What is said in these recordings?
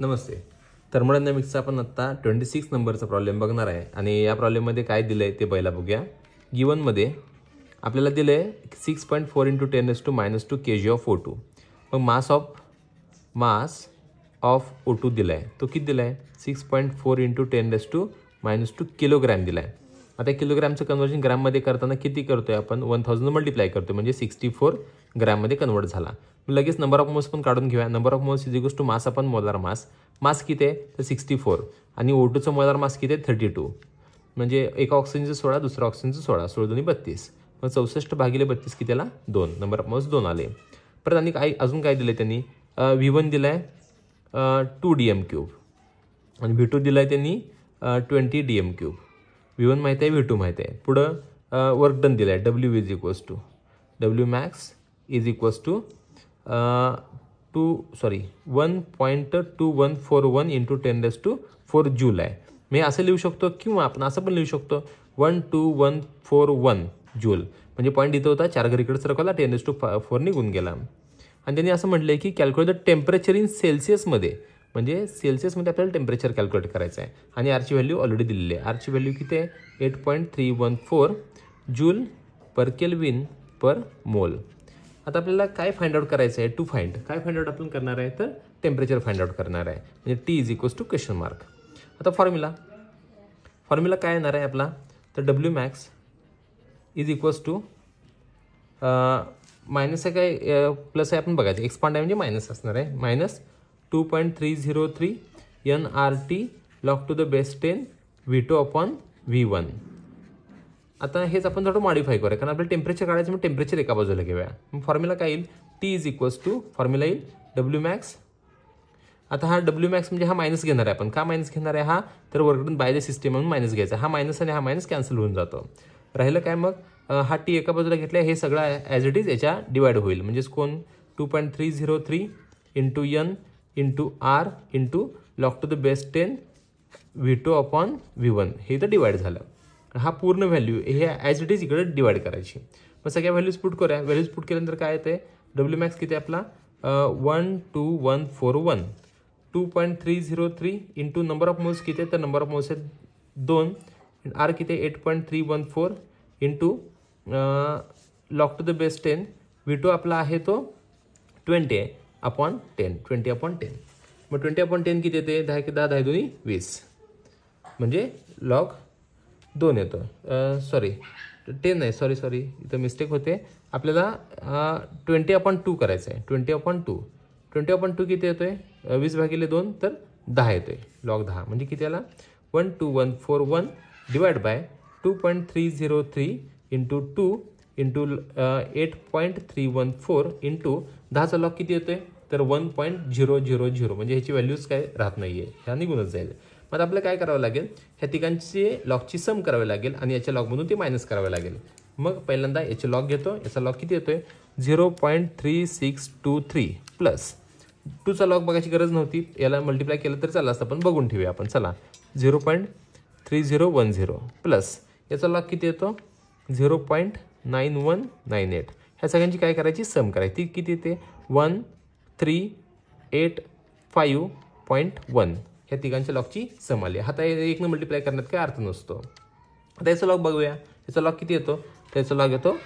नमस्ते. थर्मोडायनामिक्सचा आपण आता 26 नंबरचा प्रॉब्लेम बघणार आहे आणि या प्रॉब्लेममध्ये काय दिलं आहे ते पहिला बघूया. गिवनमध्ये आपल्याला दिलं आहे 6.4 × 10⁻² kg ऑफ O2. मग मास ऑफ O2 दिला आहे, तो किती दिला आहे 6.4 × 10⁻² किलोग्रॅम दिला आहे. आता किलोग्रॅमचं कन्वर्जन ग्रॅममध्ये करताना किती करतोय आपण 1000 मल्टिप्लाय करतोय म्हणजे 64 ग्रॅममध्ये कन्वर्ट झाला. लगेच नंबर ऑफ मोल्स पण काढून घेऊया. Number of moles is equals to mass upon molar mass. Mass किती आहे तर 64 आणि O2चं मोलार मास किती आहे 32. म्हणजे एका ऑक्सिजनचं 16 दुसरा ऑक्सिजनचं 16 16 2 32. मग 64 भागिले 32 किती आला 2. नंबर ऑफ मोल्स 2 आले. परत आणि काय अजून काय दिले त्यांनी V1 दिलाय 2 dm³ आणि V2 दिलाय त्यांनी 20 dm³. V1 माहिती आहे V2 माहिती आहे. पुढं वर्क डन दिलं आहे W is equals to W max is equals to 1.2141 × 10⁴ joule आहे. मी असं लिहू शकतो किंवा आपण असं पण लिहू शकतो 12141 जूल. म्हणजे पॉईंट इथं होता 4 घरी इकडे सरकवला 10⁴ निघून गेला. आणि त्यांनी असं म्हटलं की कॅल्क्युलेट द टेम्परेचर इन सेल्सिअसमध्ये, म्हणजे सेल्सिअसमध्ये आपल्याला टेम्परेचर कॅल्क्युलेट करायचं आहे आणि आरची व्हॅल्यू ऑलरेडी दिलेली आहे. आरची व्हॅल्यू किती आहे 8.314 जूल पर केल्विन पर मोल. आता आपल्याला काय फाइंड आउट करायचं आहे काय फाइंड आउट आपण करणार आहे तर टेम्परेचर फाइंड आउट करणार आहे. म्हणजे T is equals to question mark. आता फॉर्म्युला काय येणार आहे आपला तर W max is equals to minus आहे काय प्लस आहे आपण बघायचं. एक्सपांड आहे म्हणजे मायनस असणार आहे. Minus 2.303 nRT log to the base 10 V2 upon V1. आता हेच आपण थोडं मॉडिफाय करूया कारण आपल्याला टेम्परेचर काढायचं. मग टेम्परेचर एका बाजूला घेऊया. मग फॉर्म्युला काय येईल T is equals to formula येईल W मॅक्स. आता हा W मॅक्स म्हणजे हा मायनस घेणार आहे आपण. का मायनस घेणार आहे हा तर work done by the system म्हणून मायनस घ्यायचा. हा मायनस आणि हा मायनस कॅन्सल होऊन जातो. राहिलं काय मग हा T एका बाजूला घेतला हे सगळं ॲज इट इज याच्या डिवाइड होईल. म्हणजेच कोण 2.303 × n × R × log to the base 10 V2 upon V1 हे इथं डिवाइड झालं. हा पूर्ण व्हॅल्यू हे ॲज इट इज इकडे डिवाइड करायची. मग सगळ्या व्हॅल्यूज पुट करूया. व्हॅल्यूज पुट केल्यानंतर काय येते W मॅक्स किती आपला 12141 2.303 × नंबर ऑफ मोल्स किती आहे तर नंबर ऑफ मोल्स आहे 2. R किती 8.314 × log to the base 10 V2 आपला आहे तो 20 आहे अपॉन 10 20 अपॉन 10. मग 20 अपॉन 10 किती येते 10 10 10 2 20 म्हणजे लॉग 2 येतो. सॉरी 10 नाही सॉरी इथं मिस्टेक होते. आपल्याला 20 अपॉन 2 करायचं आहे. 20 अपॉन 2 किती येतोय 20 भागिले 2 तर 10 येतोय लॉग 10. म्हणजे किती आला 12141 डिवाइड बाय 2.303 × 2 × 8.314 × 10चा लॉग किती येतोय तर 1.000 म्हणजे ह्याची व्हॅल्यूज काय राहत नाहीये ह्या निघूनच जाईल. मग आपल्याला काय करावं लागेल ह्या तिघांचे लॉगची सम करावी लागेल आणि याच्या लॉगमधून ते मायनस करावे लागेल. मग पहिल्यांदा याचे लॉग घेतो. याचा लॉग किती येतोय 0.3623 प्लस 2चा लॉग बघायची गरज नव्हती. याला मल्टिप्लाय केलं तर चाललं असतं पण बघून ठेवूया आपण. चला 0.3010 प्लस याचा लॉग किती येतो 0.9198. ह्या सगळ्यांची काय करायची सम करायची. ती किती येते 1385.1 ह्या तिघांच्या लॉगची सम आली. आता एकनं मल्टिप्लाय करण्यात काय अर्थ नसतो. आता याचा लॉग बघूया. याचा लॉग किती येतो त्याचा लॉग येतो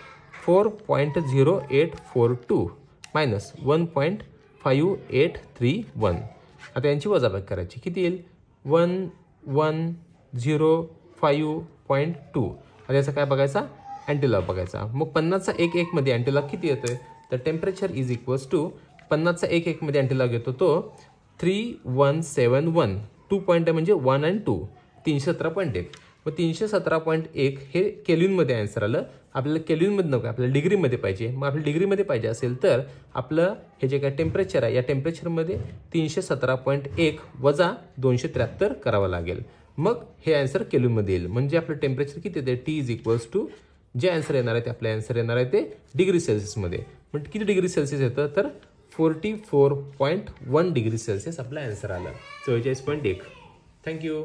4.0842 मायनस 1.5831. आता यांची वजाबाकी करायची किती येईल 1105.2. आता याचा काय बघायचा अँटीलॉग बघायचा. मग 50चा 1 1 मध्ये अँटीलॉग किती येतोय तर टेम्परेचर इज इक्वल्स टू 50चा 1 1 मध्ये अँटीलॉग येतो तो 3171. 2 पॉईंट आहे म्हणजे 1 आणि 2 317.1. मग 317.1 हे केल्विनमध्ये आन्सर आलं. आपल्याला केल्विनमध्ये नको आपल्याला डिग्रीमध्ये पाहिजे. मग आपल्याला डिग्रीमध्ये पाहिजे असेल तर आपलं हे जे काय टेम्परेचर आहे या टेम्परेचरमध्ये 317.1 वजा 273 करावं लागेल. मग हे आन्सर केल्विनमध्ये येईल. म्हणजे आपलं टेम्परेचर किती येते T इज इक्वल्स टू जे आन्सर येणार आहे ते आपलं आन्सर येणार आहे ते डिग्री सेल्सिअसमध्ये. म्हणजे किती डिग्री सेल्सिअस येतं तर 44.1 डिग्री सेल्सिअस आपला आन्सर आला 44.1. थँक्यू.